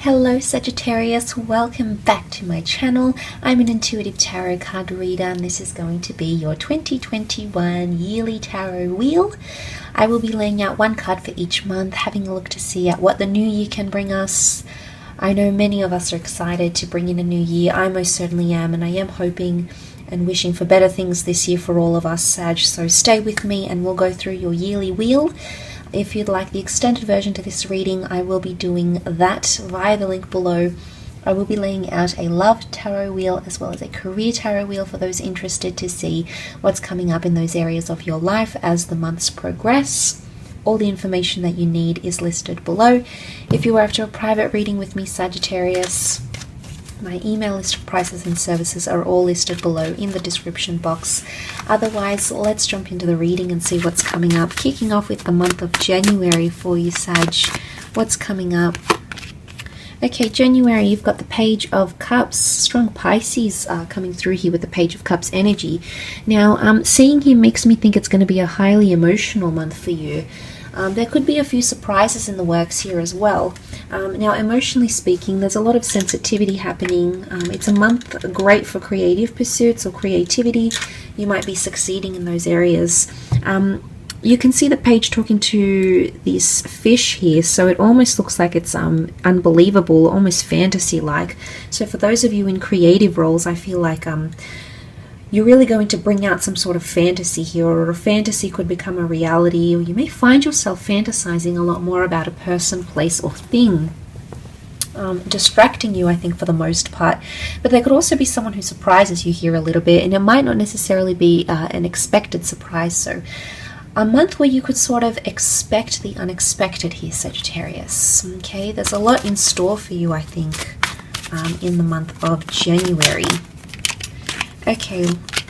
Hello Sagittarius, welcome back to my channel. I'm an intuitive tarot card reader and this is going to be your 2021 yearly tarot wheel. I will be laying out one card for each month, having a look to see at what the new year can bring us. I know many of us are excited to bring in a new year. I most certainly am, and I am hoping and wishing for better things this year for all of us, Sag. So stay with me and we'll go through your yearly wheel. If you'd like the extended version to this reading, I will be doing that via the link below. I will be laying out a love tarot wheel as well as a career tarot wheel for those interested to see what's coming up in those areas of your life as the months progress. All the information that you need is listed below. If you are after a private reading with me, Sagittarius, my email list for prices and services are all listed below in the description box. Otherwise, let's jump into the reading and see what's coming up. Kicking off with the month of January for you, Sag. What's coming up? Okay, January, you've got the Page of Cups. Strong Pisces coming through here with the Page of Cups energy. Now, seeing here makes me think it's going to be a highly emotional month for you. There could be a few surprises in the works here as well. Now, emotionally speaking, there's a lot of sensitivity happening. It's a month great for creative pursuits or creativity. You might be succeeding in those areas. You can see the page talking to this fish here, so it almost looks like it's unbelievable, almost fantasy-like. So for those of you in creative roles, I feel like you're really going to bring out some sort of fantasy here, or a fantasy could become a reality, or you may find yourself fantasizing a lot more about a person, place, or thing. Distracting you, I think, for the most part. But there could also be someone who surprises you here a little bit, and it might not necessarily be an expected surprise. So a month where you could sort of expect the unexpected here, Sagittarius. Okay, there's a lot in store for you, I think, in the month of January. Okay,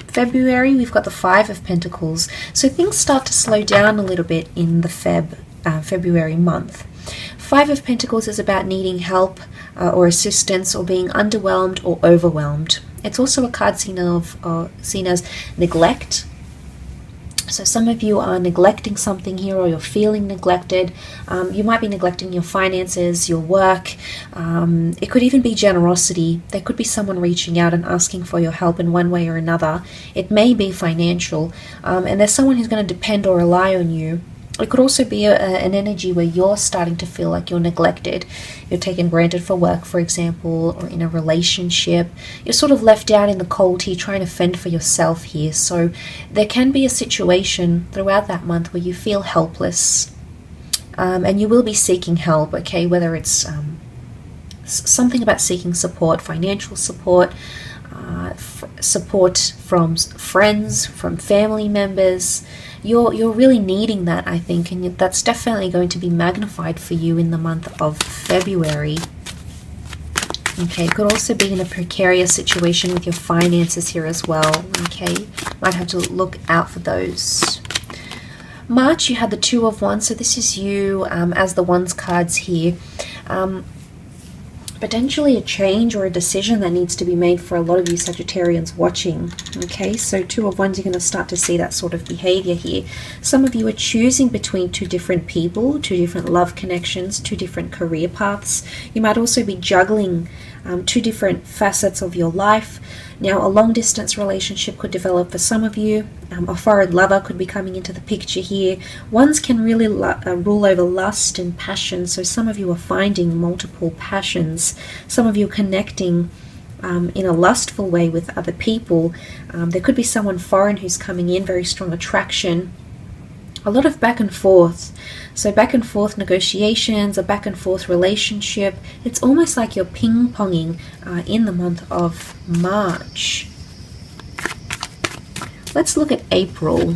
February, we've got the Five of Pentacles. So things start to slow down a little bit in the February month. Five of Pentacles is about needing help or assistance, or being underwhelmed or overwhelmed. It's also a card seen as neglect. So some of you are neglecting something here, or you're feeling neglected. You might be neglecting your finances, your work. It could even be generosity. There could be someone reaching out and asking for your help in one way or another. It may be financial, and there's someone who's going to depend or rely on you. It could also be an energy where you're starting to feel like you're neglected. You're taken granted for work, for example, or in a relationship. You're sort of left out in the cold here, trying to fend for yourself here. So there can be a situation throughout that month where you feel helpless, and you will be seeking help, okay? Whether it's something about seeking support, financial support, support from friends, from family members. You're really needing that, I think, and that's definitely going to be magnified for you in the month of February. Okay, could also be in a precarious situation with your finances here as well. Okay, might have to look out for those. March, you had the Two of Wands, so this is you as the Wands cards here. Potentially a change or a decision that needs to be made for a lot of you Sagittarians watching. Okay, so Two of Wands, you're going to start to see that sort of behavior here. Some of you are choosing between two different people, two different love connections, two different career paths. You might also be juggling two different facets of your life. Now, a long-distance relationship could develop for some of you. A foreign lover could be coming into the picture here. Ones can really rule over lust and passion, so some of you are finding multiple passions. Some of you are connecting in a lustful way with other people. There could be someone foreign who's coming in, very strong attraction. A lot of back and forth. So back and forth negotiations, a back and forth relationship. It's almost like you're ping-ponging in the month of March. Let's look at April.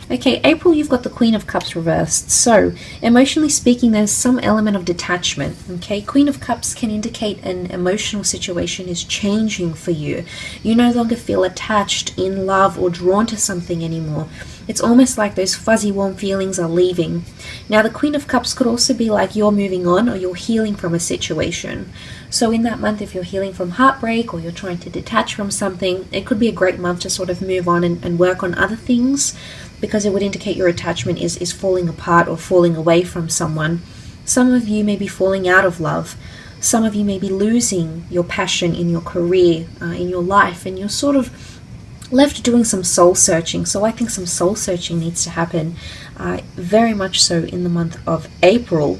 Okay, April, you've got the Queen of Cups reversed. So, emotionally speaking, there's some element of detachment. Okay, Queen of Cups can indicate an emotional situation is changing for you. You no longer feel attached, in love, or drawn to something anymore. It's almost like those fuzzy, warm feelings are leaving. Now, the Queen of Cups could also be like you're moving on, or you're healing from a situation. So in that month, if you're healing from heartbreak, or you're trying to detach from something, it could be a great month to sort of move on and work on other things, because it would indicate your attachment is falling apart or falling away from someone. Some of you may be falling out of love. Some of you may be losing your passion in your career, in your life, and you're sort of left doing some soul searching. So I think some soul searching needs to happen, very much so in the month of April.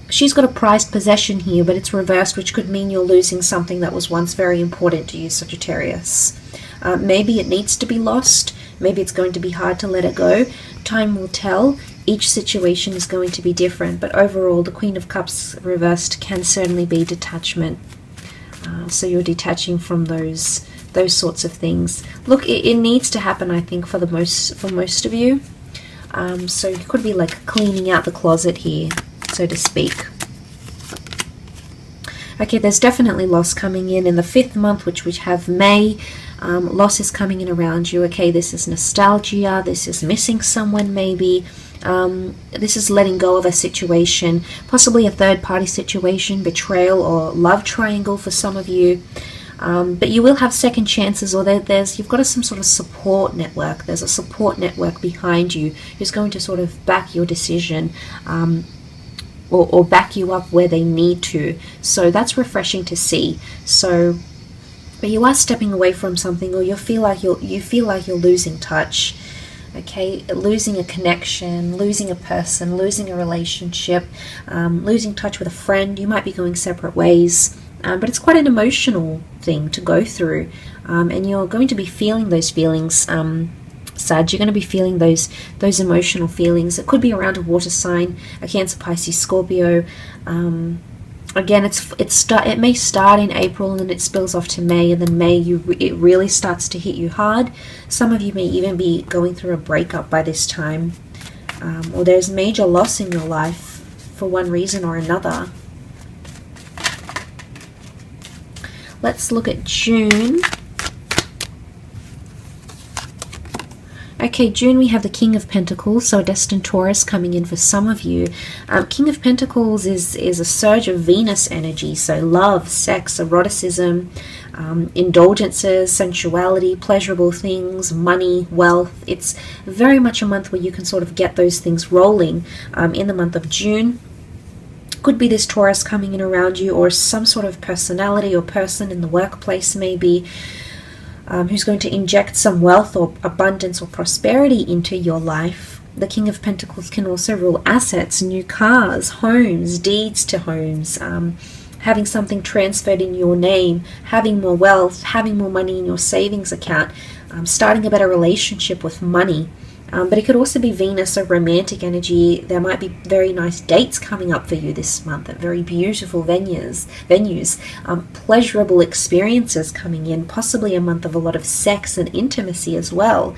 She's got a prized possession here, but it's reversed, which could mean you're losing something that was once very important to you, Sagittarius. Maybe it needs to be lost. Maybe it's going to be hard to let it go. Time will tell. Each situation is going to be different, but overall the Queen of Cups reversed can certainly be detachment. So you're detaching from those sorts of things. Look, it needs to happen, I think, for most of you. So you could be like cleaning out the closet here, so to speak. Okay, there's definitely loss coming in the 5th month, which we have May. Loss is coming in around you. Okay, this is nostalgia. This is missing someone, maybe. This is letting go of a situation, possibly a third-party situation, betrayal or love triangle for some of you. But you will have second chances, or you've got some sort of support network. There's a support network behind you who's going to sort of back your decision, or back you up where they need to. So that's refreshing to see. But you are stepping away from something, or you feel like you're losing touch. Okay, losing a connection, losing a person, losing a relationship, losing touch with a friend. You might be going separate ways, but it's quite an emotional thing to go through, and you're going to be feeling those feelings, Sag. You're going to be feeling those emotional feelings. It could be around a water sign, a Cancer, Pisces, Scorpio. Again, it may start in April and then it spills off to May, and then May it really starts to hit you hard. Some of you may even be going through a breakup by this time, or there's major loss in your life for one reason or another. Let's look at June. Okay, June, we have the King of Pentacles, so a destined Taurus coming in for some of you. King of Pentacles is a surge of Venus energy, so love, sex, eroticism, indulgences, sensuality, pleasurable things, money, wealth. It's very much a month where you can sort of get those things rolling in the month of June. Could be this Taurus coming in around you, or some sort of personality or person in the workplace maybe, who's going to inject some wealth or abundance or prosperity into your life. The King of Pentacles can also rule assets, new cars, homes, deeds to homes, having something transferred in your name, having more wealth, having more money in your savings account, starting a better relationship with money. But it could also be Venus, a romantic energy. There might be very nice dates coming up for you this month at very beautiful venues, pleasurable experiences coming in, possibly a month of a lot of sex and intimacy as well.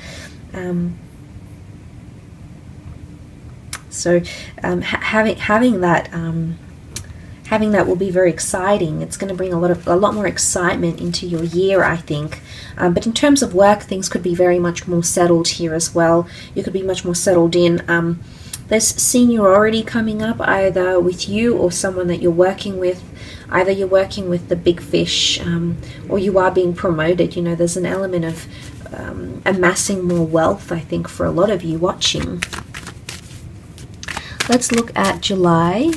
Having that will be very exciting. It's going to bring a lot more excitement into your year, I think. But in terms of work, things could be very much more settled here as well. You could be much more settled in. There's seniority coming up, either with you or someone that you're working with. Either you're working with the big fish, or you are being promoted. You know, there's an element of amassing more wealth, I think, for a lot of you watching. Let's look at July.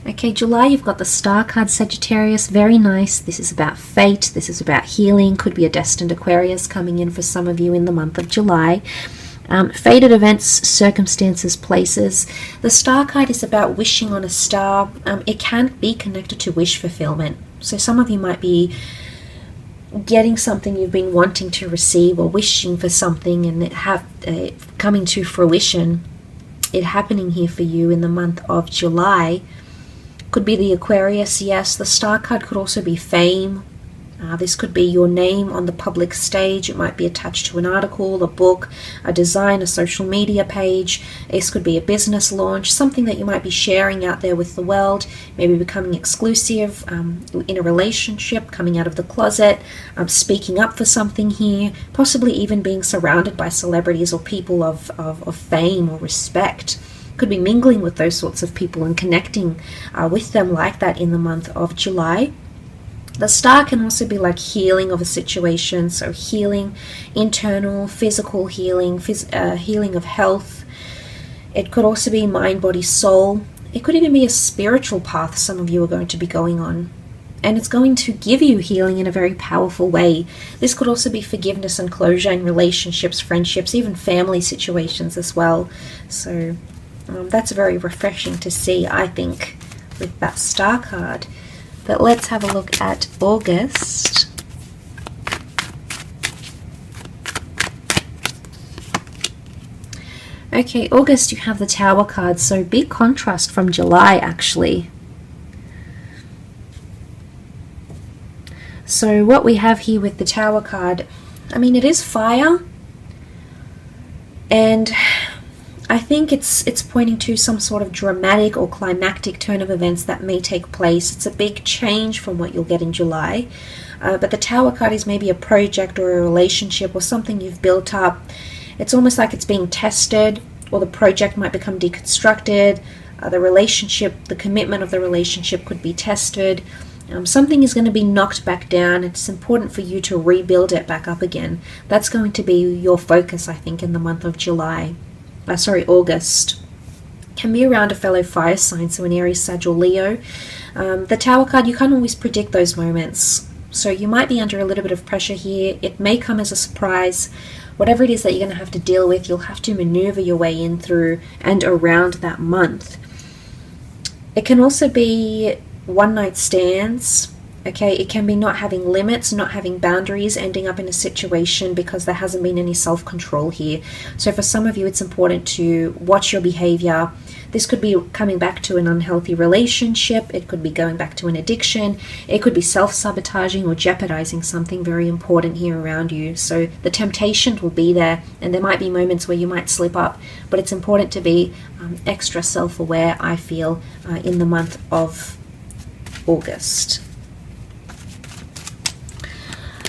Okay, July, you've got the Star card, Sagittarius. Very nice. This is about fate. This is about healing. Could be a destined Aquarius coming in for some of you in the month of July. Fated events, circumstances, places. The Star card is about wishing on a star. It can be connected to wish fulfillment. So some of you might be getting something you've been wanting to receive, or wishing for something and it coming to fruition. It happening here for you in the month of July. Could be the Aquarius, yes. The Star card could also be fame. This could be your name on the public stage. It might be attached to an article, a book, a design, a social media page. This could be a business launch, something that you might be sharing out there with the world, maybe becoming exclusive in a relationship, coming out of the closet, speaking up for something here, possibly even being surrounded by celebrities or people of fame or respect. Could be mingling with those sorts of people and connecting with them like that in the month of July. The Star can also be like healing of a situation, so healing, internal, physical healing, healing of health. It could also be mind, body, soul. It could even be a spiritual path some of you are going to be going on. And it's going to give you healing in a very powerful way. This could also be forgiveness and closure in relationships, friendships, even family situations as well. So that's very refreshing to see, I think, with that Star card. But let's have a look at August. Okay, August, you have the Tower card, so big contrast from July, actually. So what we have here with the Tower card, I mean, it is fire, and I think it's pointing to some sort of dramatic or climactic turn of events that may take place. It's a big change from what you'll get in July. But the Tower card is maybe a project or a relationship or something you've built up. It's almost like it's being tested, or the project might become deconstructed. The relationship, the commitment of the relationship could be tested. Something is going to be knocked back down. It's important for you to rebuild it back up again. That's going to be your focus, I think, in the month of August. Can be around a fellow fire sign, so an Aries, Sag, or Leo. The Tower card, you can't always predict those moments. So you might be under a little bit of pressure here. It may come as a surprise. Whatever it is that you're going to have to deal with, you'll have to maneuver your way in through and around that month. It can also be one-night stands. Okay, it can be not having limits, not having boundaries, ending up in a situation because there hasn't been any self-control here. So for some of you, it's important to watch your behavior. This could be coming back to an unhealthy relationship. It could be going back to an addiction. It could be self-sabotaging or jeopardizing something very important here around you. So the temptation will be there, and there might be moments where you might slip up, but it's important to be extra self-aware, I feel, in the month of August.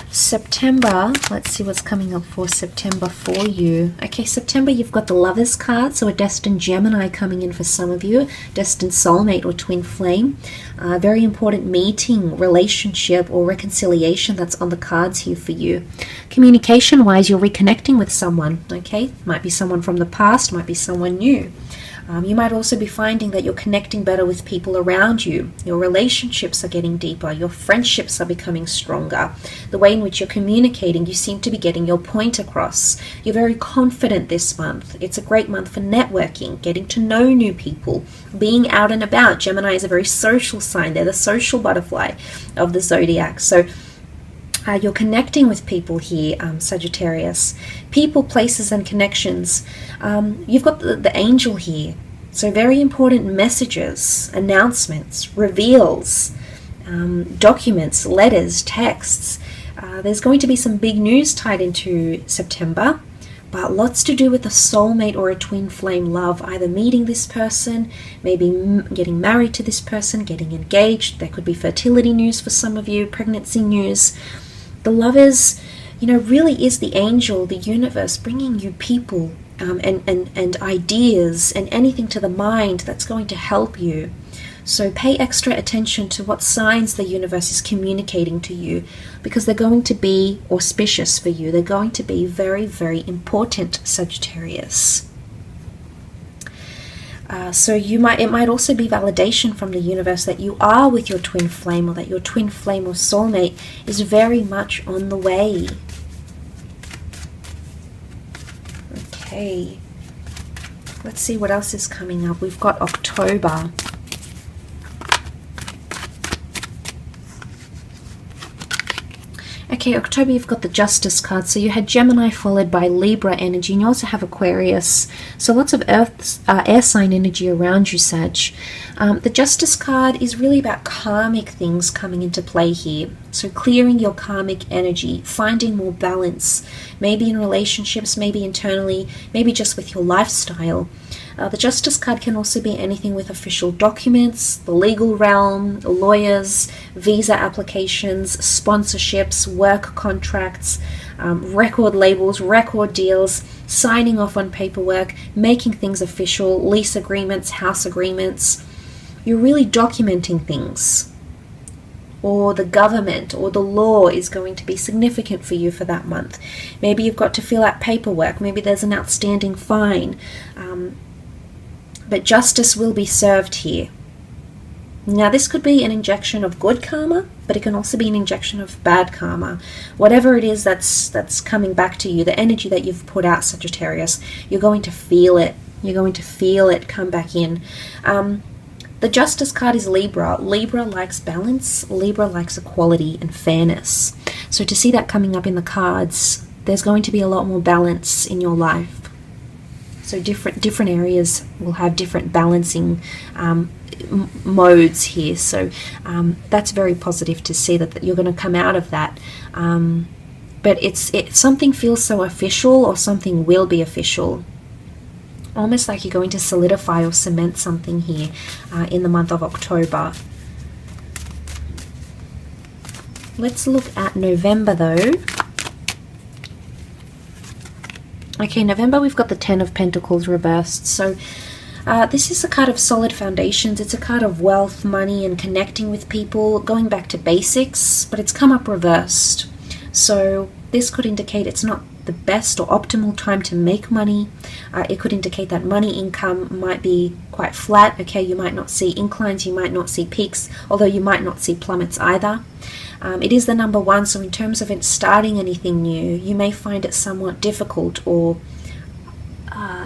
September, let's see what's coming up for September for you. Okay, September, you've got the Lovers card, so a destined Gemini coming in for some of you, destined soulmate or twin flame. Very important meeting, relationship, or reconciliation that's on the cards here for you. Communication-wise, you're reconnecting with someone, okay? Might be someone from the past, might be someone new. You might also be finding that you're connecting better with people around you. Your relationships are getting deeper. Your friendships are becoming stronger. The way in which you're communicating, you seem to be getting your point across. You're very confident this month. It's a great month for networking, getting to know new people, being out and about. Gemini is a very social sign. They're the social butterfly of the zodiac. So you're connecting with people here, Sagittarius. People, places, and connections. You've got the angel here. So very important messages, announcements, reveals, documents, letters, texts. There's going to be some big news tied into September, but lots to do with a soulmate or a twin flame love, either meeting this person, maybe getting married to this person, getting engaged. There could be fertility news for some of you, pregnancy news. The Lovers, really is the angel, the universe, bringing you people and ideas and anything to the mind that's going to help you. So pay extra attention to what signs the universe is communicating to you, because they're going to be auspicious for you. They're going to be very, very important, Sagittarius. So it might also be validation from the universe that you are with your twin flame, or that your twin flame or soulmate is very much on the way. Okay, let's see what else is coming up. We've got October. Okay, October, you've got the Justice card. So you had Gemini followed by Libra energy, and you also have Aquarius. So lots of air sign energy around you, Sag. The Justice card is really about karmic things coming into play here. So clearing your karmic energy, finding more balance, maybe in relationships, maybe internally, maybe just with your lifestyle. The Justice card can also be anything with official documents, the legal realm, lawyers, visa applications, sponsorships, work contracts, record labels, record deals, signing off on paperwork, making things official, lease agreements, house agreements. You're really documenting things. Or the government or the law is going to be significant for you for that month. Maybe you've got to fill out paperwork. Maybe there's an outstanding fine. but justice will be served here. Now, this could be an injection of good karma, but it can also be an injection of bad karma. Whatever it is that's coming back to you, the energy that you've put out, Sagittarius, you're going to feel it. You're going to feel it come back in. The Justice card is Libra. Libra likes balance. Libra likes equality and fairness. So to see that coming up in the cards, there's going to be a lot more balance in your life. So different areas will have different balancing modes here. So that's very positive to see that you're going to come out of that. But something feels so official, or something will be official. Almost like you're going to solidify or cement something here in the month of October. Let's look at November though. Okay, November, we've got the Ten of Pentacles reversed. So this is a card of solid foundations. It's a card of wealth, money, and connecting with people, going back to basics, but it's come up reversed. So this could indicate it's not the best or optimal time to make money. It could indicate that money income might be quite flat. Okay, you might not see inclines, you might not see peaks, although you might not see plummets either. It is the number one, so in terms of it starting anything new, you may find it somewhat difficult or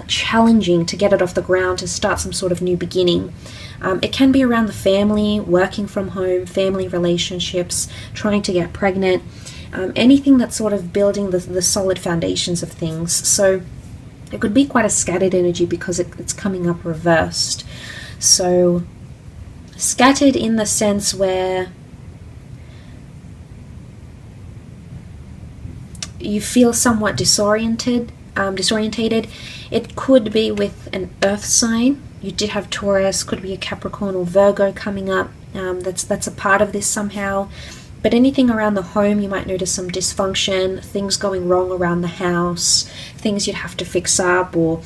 challenging to get it off the ground, to start some sort of new beginning. It can be around the family, working from home, family relationships, trying to get pregnant, anything that's sort of building the solid foundations of things. So it could be quite a scattered energy because it's coming up reversed. So scattered in the sense where you feel somewhat disorientated. It could be with an earth sign. You did have Taurus, could be a Capricorn or Virgo coming up. That's a part of this somehow. But anything around the home, you might notice some dysfunction, things going wrong around the house, things you'd have to fix up or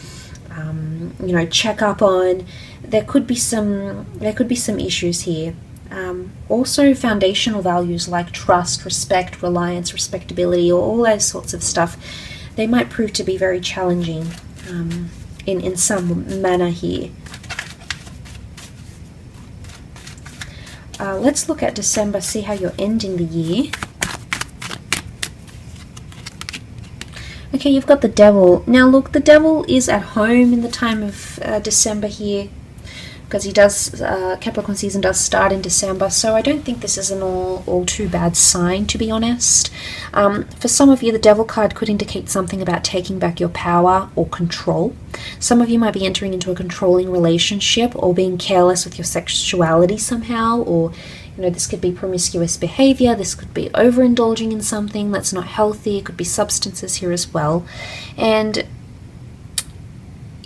check up on. There could be some issues here. Also foundational values like trust, respect, reliance, respectability, or all those sorts of stuff, they might prove to be very challenging in some manner here. Let's look at December, see how you're ending the year. Okay, you've got the Devil. Now look, the Devil is at home in the time of December here, because he does, Capricorn season does start in December, so I don't think this is an all too bad sign, to be honest. For some of you, the Devil card could indicate something about taking back your power or control. Some of you might be entering into a controlling relationship or being careless with your sexuality somehow, or this could be promiscuous behavior, this could be overindulging in something that's not healthy, it could be substances here as well. And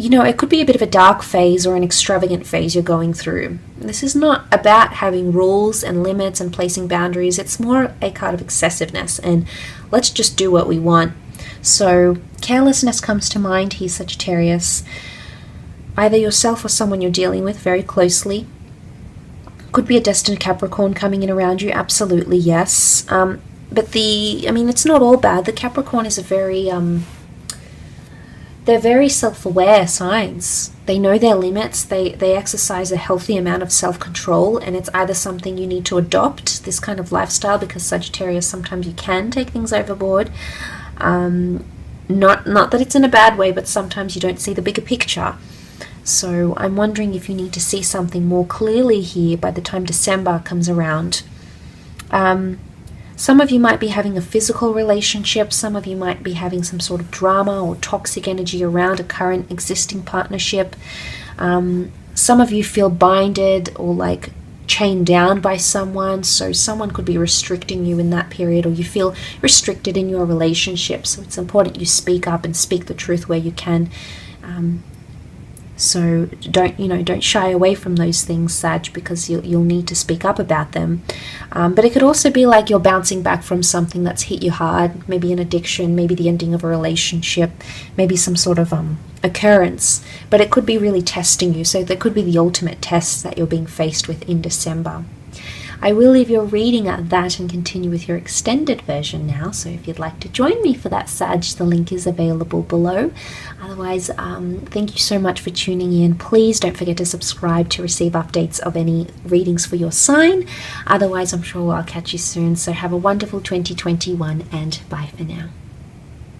it could be a bit of a dark phase or an extravagant phase you're going through. This is not about having rules and limits and placing boundaries. It's more a card of excessiveness and let's just do what we want. So carelessness comes to mind here, Sagittarius. Either yourself or someone you're dealing with very closely. Could be a destined Capricorn coming in around you. Absolutely, yes. But it's not all bad. The Capricorn is they're very self-aware signs. They know their limits. They exercise a healthy amount of self-control, and it's either something you need to adopt, this kind of lifestyle, because Sagittarius, sometimes you can take things overboard. Not that it's in a bad way, but sometimes you don't see the bigger picture. So I'm wondering if you need to see something more clearly here by the time December comes around. Some of you might be having a physical relationship, some of you might be having some sort of drama or toxic energy around a current existing partnership. Some of you feel binded or like chained down by someone, so someone could be restricting you in that period, or you feel restricted in your relationship. So it's important you speak up and speak the truth where you can. So don't shy away from those things, Sag, because you'll need to speak up about them. But it could also be like you're bouncing back from something that's hit you hard, maybe an addiction, maybe the ending of a relationship, maybe some sort of occurrence. But it could be really testing you. So there could be the ultimate test that you're being faced with in December. I will leave your reading at that and continue with your extended version now. So if you'd like to join me for that, Sag, the link is available below. Otherwise, thank you so much for tuning in. Please don't forget to subscribe to receive updates of any readings for your sign. Otherwise, I'm sure I'll catch you soon. So have a wonderful 2021 and bye for now.